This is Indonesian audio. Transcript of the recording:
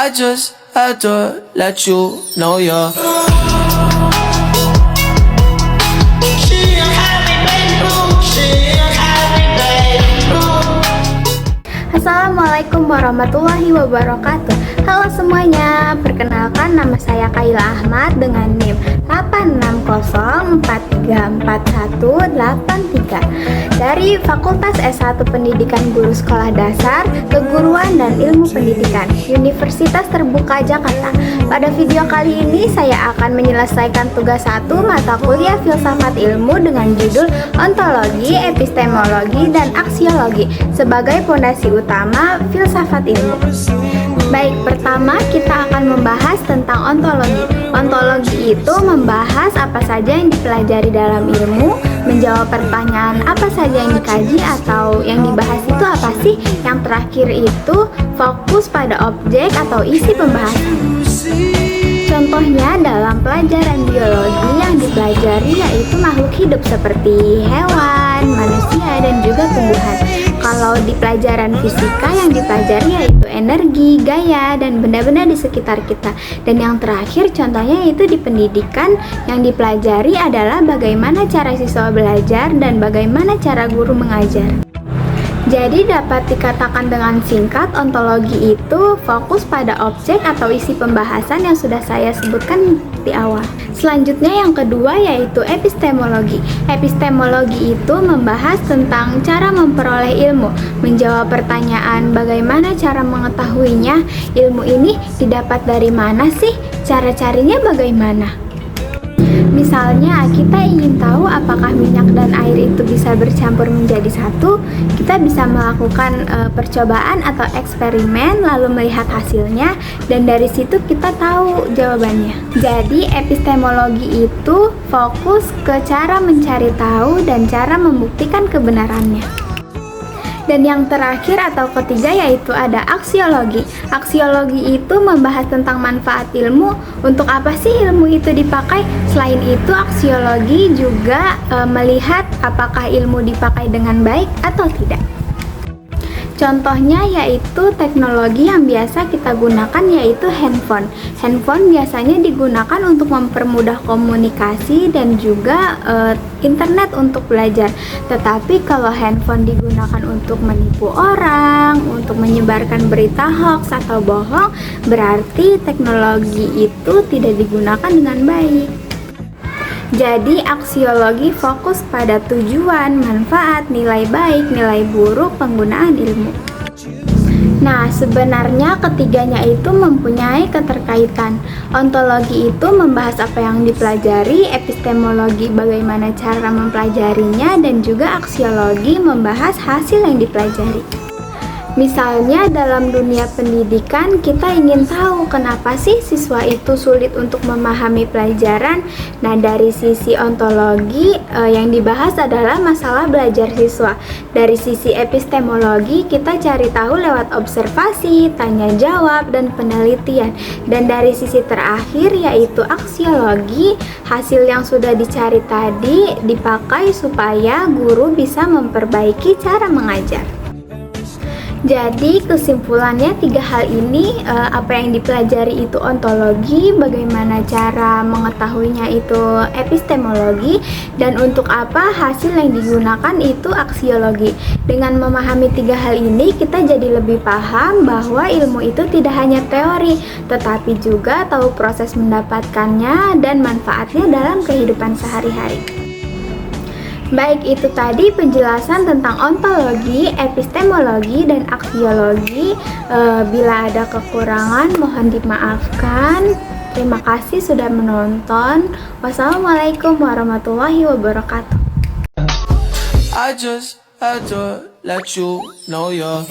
I just had to let you know you're Assalamualaikum warahmatullahi wabarakatuh. Halo semuanya, perkenalkan nama saya Kaila Ahmad dengan NIM 860434183 dari Fakultas S1 Pendidikan Guru Sekolah Dasar, Keguruan dan Ilmu Pendidikan, Universitas Terbuka Jakarta. Pada video kali ini saya akan menyelesaikan tugas 1 mata kuliah Filsafat Ilmu dengan judul Ontologi, Epistemologi, dan Aksiologi sebagai fondasi utama filsafat ilmu. Baik, pertama kita akan membahas tentang ontologi. Ontologi itu membahas apa saja yang dipelajari dalam ilmu, menjawab pertanyaan apa saja yang dikaji atau yang dibahas itu apa sih. Yang terakhir itu fokus pada objek atau isi pembahasan. Contohnya dalam pelajaran biologi yang dipelajari yaitu makhluk hidup seperti hewan, manusia, dan juga tumbuhan. Kalau di pelajaran fisika yang dipelajari yaitu energi, gaya, dan benda-benda di sekitar kita. Dan yang terakhir contohnya yaitu di pendidikan yang dipelajari adalah bagaimana cara siswa belajar dan bagaimana cara guru mengajar. Jadi dapat dikatakan dengan singkat, ontologi itu fokus pada objek atau isi pembahasan yang sudah saya sebutkan di awal. Selanjutnya yang kedua yaitu epistemologi. Epistemologi itu membahas tentang cara memperoleh ilmu, menjawab pertanyaan bagaimana cara mengetahuinya, ilmu ini didapat dari mana sih, cara carinya bagaimana. Misalnya kita ingin tahu apakah minyak dan air itu bisa bercampur menjadi satu, kita bisa melakukan percobaan atau eksperimen lalu melihat hasilnya dan dari situ kita tahu jawabannya. Jadi epistemologi itu fokus ke cara mencari tahu dan cara membuktikan kebenarannya. Dan yang terakhir atau ketiga yaitu ada aksiologi. Aksiologi itu membahas tentang manfaat ilmu. Untuk apa sih ilmu itu dipakai? Selain itu aksiologi juga melihat apakah ilmu dipakai dengan baik atau tidak. Contohnya yaitu teknologi yang biasa kita gunakan yaitu handphone. Handphone biasanya digunakan untuk mempermudah komunikasi dan juga internet untuk belajar. Tetapi kalau handphone digunakan untuk menipu orang, untuk menyebarkan berita hoax atau bohong, berarti teknologi itu tidak digunakan dengan baik. Jadi aksiologi fokus pada tujuan, manfaat, nilai baik, nilai buruk penggunaan ilmu. Nah, sebenarnya ketiganya itu mempunyai keterkaitan. Ontologi itu membahas apa yang dipelajari, epistemologi bagaimana cara mempelajarinya, dan juga aksiologi membahas hasil yang dipelajari. Misalnya dalam dunia pendidikan kita ingin tahu kenapa sih siswa itu sulit untuk memahami pelajaran. Nah, dari sisi ontologi yang dibahas adalah masalah belajar siswa. Dari sisi epistemologi kita cari tahu lewat observasi, tanya jawab, dan penelitian. Dan dari sisi terakhir yaitu aksiologi, hasil yang sudah dicari tadi dipakai supaya guru bisa memperbaiki cara mengajar. Jadi kesimpulannya tiga hal ini, apa yang dipelajari itu ontologi, bagaimana cara mengetahuinya itu epistemologi, dan untuk apa hasil yang digunakan itu aksiologi. Dengan memahami tiga hal ini kita jadi lebih paham bahwa ilmu itu tidak hanya teori, tetapi juga tahu proses mendapatkannya dan manfaatnya dalam kehidupan sehari-hari. Baik, itu tadi penjelasan tentang ontologi, epistemologi, dan aksiologi. Bila ada kekurangan mohon dimaafkan. Terima kasih sudah menonton. Wassalamualaikum warahmatullahi wabarakatuh. I just had to let you know you're